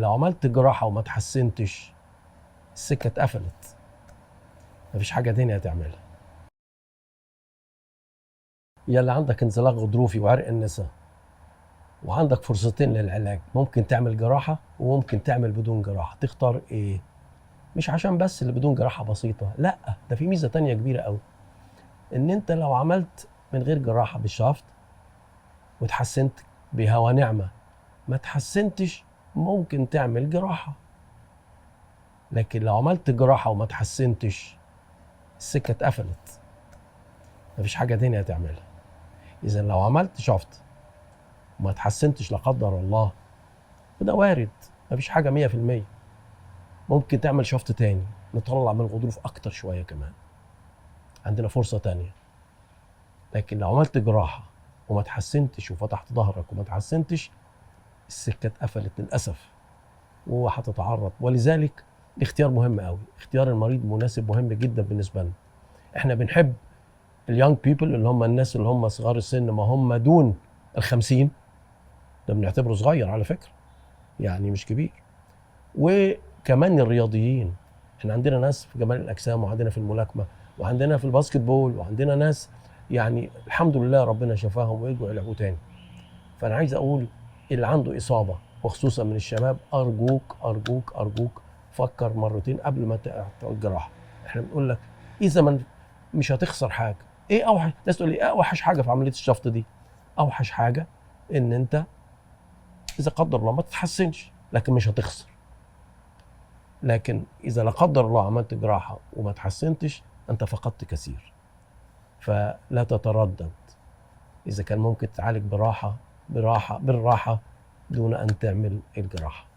لو عملت جراحة وما تحسنتش السكة اتقفلت، مفيش حاجة تانية هتعملها. يلا عندك انزلاق غضروفي وعرق النسا وعندك فرصتين للعلاج، ممكن تعمل جراحة وممكن تعمل بدون جراحة، تختار ايه؟ مش عشان بس اللي بدون جراحة بسيطة، لا، ده في ميزة تانية كبيرة قوي، ان انت لو عملت من غير جراحة بالشفط وتحسنت بها ونعمة، ما تحسنتش ممكن تعمل جراحة. لكن لو عملت جراحة وما تحسنتش السكة اتقفلت، مفيش حاجة تانية هتعملها. إذا لو عملت شفط وما تحسنتش لا قدر الله، وده وارد، مفيش حاجة 100%، ممكن تعمل شفط تاني نطلع من الغضروف أكتر شوية كمان، عندنا فرصة تانية. لكن لو عملت جراحة وما تحسنتش وفتحت ظهرك وما تحسنتش، السكة اتقفلت للأسف وهتتعرض. ولذلك الاختيار مهم قوي، اختيار المريض مناسب مهم جدا بالنسبة لنا. احنا بنحب اليونج بيبل اللي هم الناس اللي هم صغار السن، ما هم دون ال50، ده بنعتبره صغير على فكرة، يعني مش كبير. وكمان الرياضيين، احنا عندنا ناس في جمال الأجسام، وعندنا في الملاكمة، وعندنا في الباسكت بول، وعندنا ناس يعني الحمد لله ربنا شفاهم ويرجعوا يلعبوا تاني. فأنا عايز أقول اللي عنده إصابة وخصوصا من الشباب، أرجوك أرجوك أرجوك فكر مرتين قبل ما تعمل الجراحة. احنا بنقول لك إذا ما مش هتخسر حاجة. ايه اوحش؟ الناس تقول لي ايه اوحش حاجة في عملية الشفط دي؟ اوحش حاجة ان انت اذا قدر الله ما تتحسنش، لكن مش هتخسر. لكن اذا لا قدر الله عملت جراحة وما تحسنتش، انت فقدت كثير. فلا تتردد، اذا كان ممكن تتعالج بالراحة دون ان تعمل الجراحة.